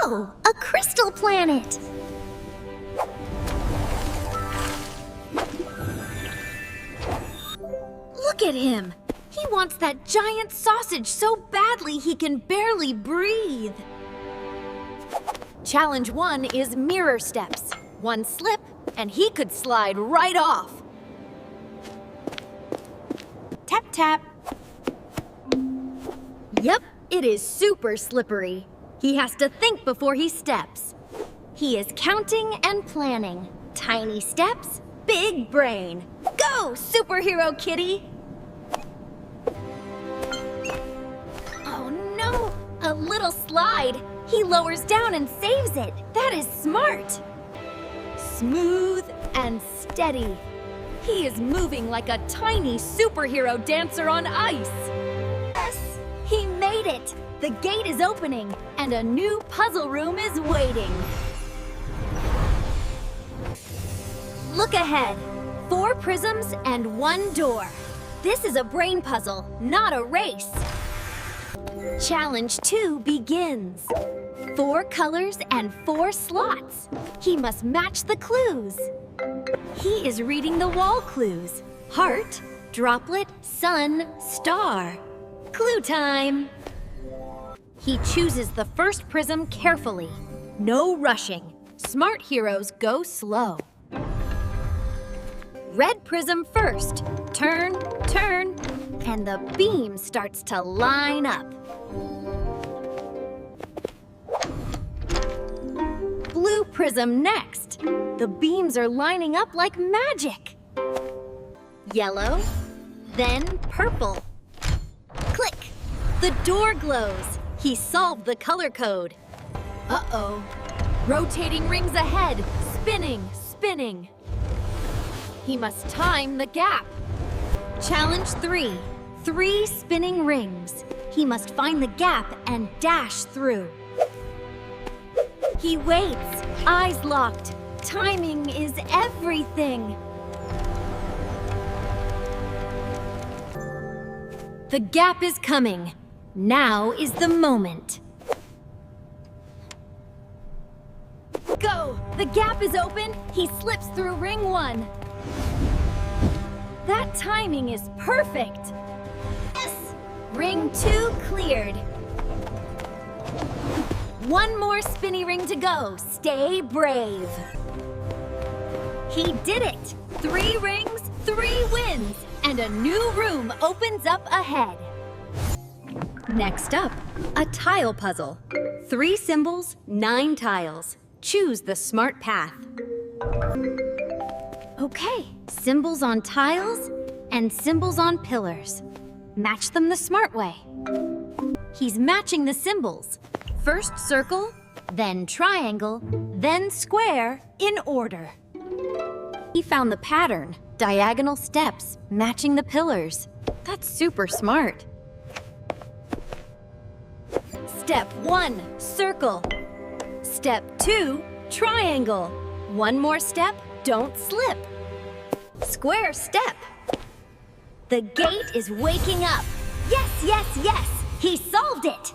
Whoa! A crystal planet! Look at him! He wants that giant sausage so badly he can barely breathe. Challenge 1 is mirror steps. One slip, and he could slide right off. Tap, tap. Yep, it is super slippery. He has to think before he steps. He is counting and planning. Tiny steps, big brain. Go, superhero kitty! Oh no, a little slide. He lowers down and saves it. That is smart. Smooth and steady. He is moving like a tiny superhero dancer on ice. Yes, he made it. The gate is opening and a new puzzle room is waiting. Look ahead. 4 prisms and 1 door. This is a brain puzzle, not a race. Challenge 2 begins. 4 colors and 4 slots. He must match the clues. He is reading the wall clues. Heart, droplet, sun, star. Clue time! He chooses the first prism carefully. No rushing. Smart heroes go slow. Red prism first. Turn, turn, and the beam starts to line up. Blue prism next. The beams are lining up like magic. Yellow, then purple. Click! The door glows. He solved the color code. Uh-oh. Rotating rings ahead. Spinning, spinning. He must time the gap. Challenge 3. 3 spinning rings. He must find the gap and dash through. He waits, eyes locked. Timing is everything. The gap is coming. Now is the moment. Go! The gap is open. He slips through ring 1. That timing is perfect. Yes! Ring 2 cleared. 1 more spinny ring to go. Stay brave. He did it. 3 rings, 3 wins, and a new room opens up ahead. Next up, a tile puzzle. 3 symbols, 9 tiles. Choose the smart path. Okay, symbols on tiles and symbols on pillars. Match them the smart way. He's matching the symbols. First circle, then triangle, then square in order. He found the pattern, diagonal steps, matching the pillars. That's super smart. Step 1, circle. Step 2, triangle. 1 more step, don't slip. Square step. The gate is waking up. Yes, yes, yes! He solved it!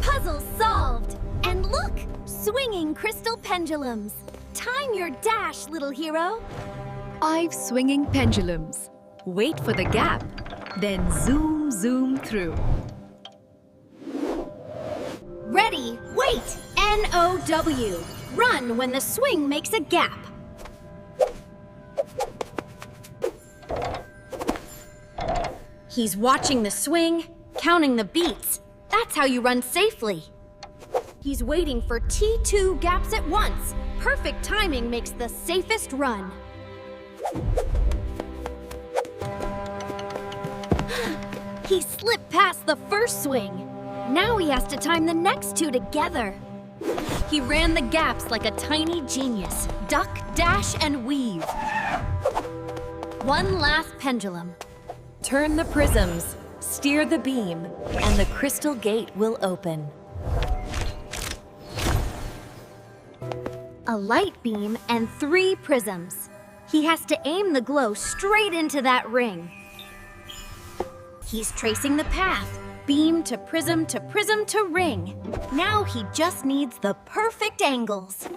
Puzzle solved! And look! Swinging crystal pendulums. Time your dash, little hero. 5 swinging pendulums. Wait for the gap, then zoom, zoom through. Ready, wait! N-O-W. Run when the swing makes a gap. He's watching the swing, counting the beats. That's how you run safely. He's waiting for T2 gaps at once. Perfect timing makes the safest run. He slipped past the first swing. Now he has to time the next 2 together. He ran the gaps like a tiny genius. Duck, dash, and weave. 1 last pendulum. Turn the prisms, steer the beam, and the crystal gate will open. A light beam and 3 prisms. He has to aim the glow straight into that ring. He's tracing the path. beam to prism to prism to ring. Now he just needs the perfect angles.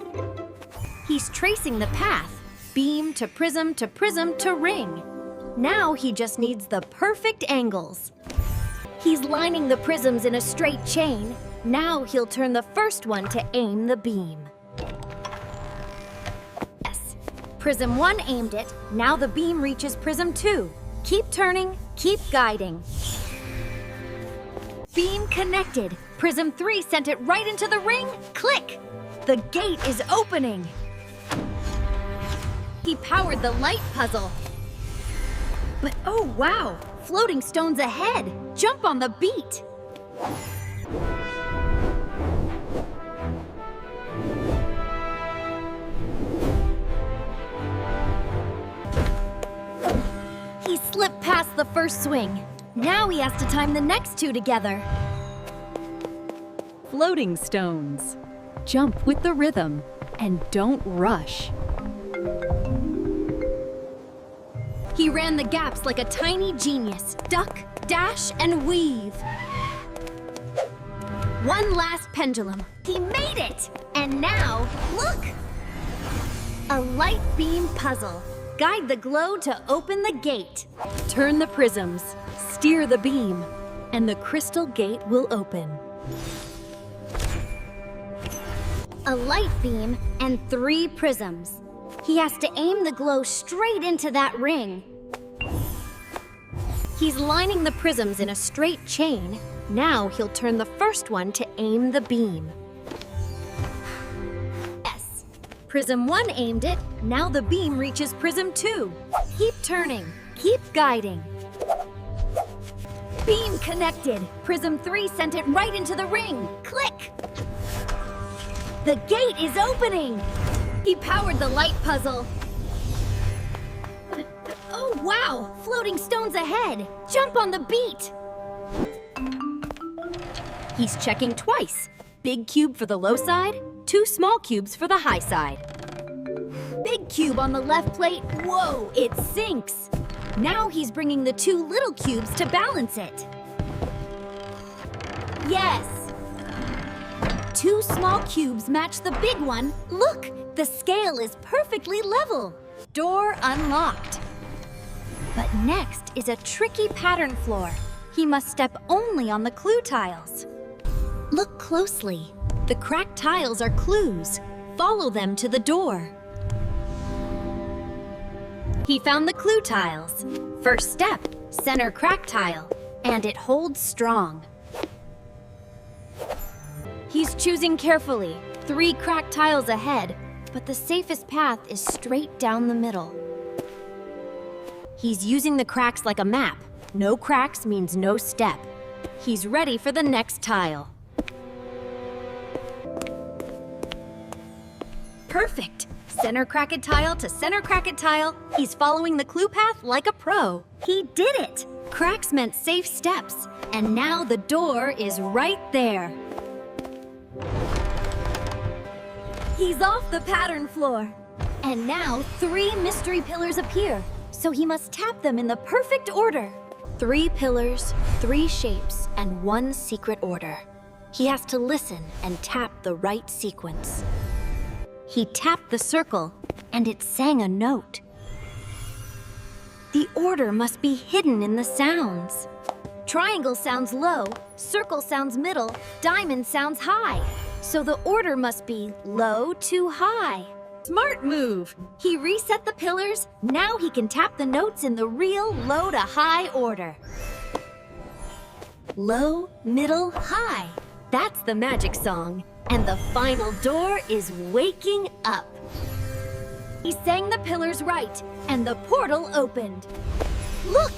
He's tracing the path, beam to prism to prism to ring. Now he just needs the perfect angles. He's lining the prisms in a straight chain. Now he'll turn the first one to aim the beam. Yes, Prism 1 aimed it. Now the beam reaches Prism 2. Keep turning, keep guiding. Beam connected. Prism 3 sent it right into the ring. Click! The gate is opening. He powered the light puzzle. But oh wow, floating stones ahead. Jump on the beat. He slipped past the first swing. Now he has to time the next two together. Floating stones. Jump with the rhythm and don't rush. He ran the gaps like a tiny genius. Duck, dash, and weave. One last pendulum. He made it! And now, look! A light beam puzzle. Guide the glow to open the gate. Turn the prisms, steer the beam, and the crystal gate will open. A light beam and 3 prisms. He has to aim the glow straight into that ring. He's lining the prisms in a straight chain. Now he'll turn the first one to aim the beam. Yes, Prism 1 aimed it. Now the beam reaches Prism 2. Keep turning, keep guiding. Beam connected. Prism 3 sent it right into the ring. Click! The gate is opening. He powered the light puzzle. Oh wow, floating stones ahead. Jump on the beat. He's checking twice. Big cube for the low side, 2 small cubes for the high side. Big cube on the left plate. Whoa, it sinks. Now he's bringing the 2 little cubes to balance it. Yes. 2 small cubes match the big one. Look, the scale is perfectly level. Door unlocked. But next is a tricky pattern floor. He must step only on the clue tiles. Look closely. The cracked tiles are clues. Follow them to the door. He found the clue tiles. First step, center crack tile, and it holds strong. He's choosing carefully, 3 cracked tiles ahead, but the safest path is straight down the middle. He's using the cracks like a map. No cracks means no step. He's ready for the next tile. Perfect! Center cracked tile to center cracked tile. He's following the clue path like a pro. He did it! Cracks meant safe steps, and now the door is right there. He's off the pattern floor. And now 3 mystery pillars appear, so he must tap them in the perfect order. 3 pillars, 3 shapes, and 1 secret order. He has to listen and tap the right sequence. He tapped the circle, and it sang a note. The order must be hidden in the sounds. Triangle sounds low, circle sounds middle, diamond sounds high. So the order must be low to high. Smart move! He reset the pillars. Now he can tap the notes in the real low to high order. Low, middle, high. That's the magic song. And the final door is waking up. He sang the pillars right, and the portal opened. Look!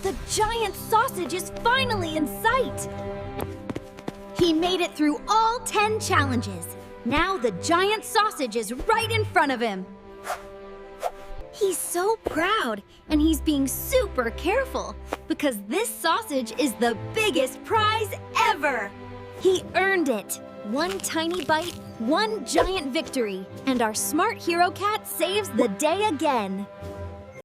The giant sausage is finally in sight! He made it through all 10 challenges. Now the giant sausage is right in front of him. He's so proud, and he's being super careful because this sausage is the biggest prize ever. He earned it. 1 tiny bite, 1 giant victory, and our smart hero cat saves the day again.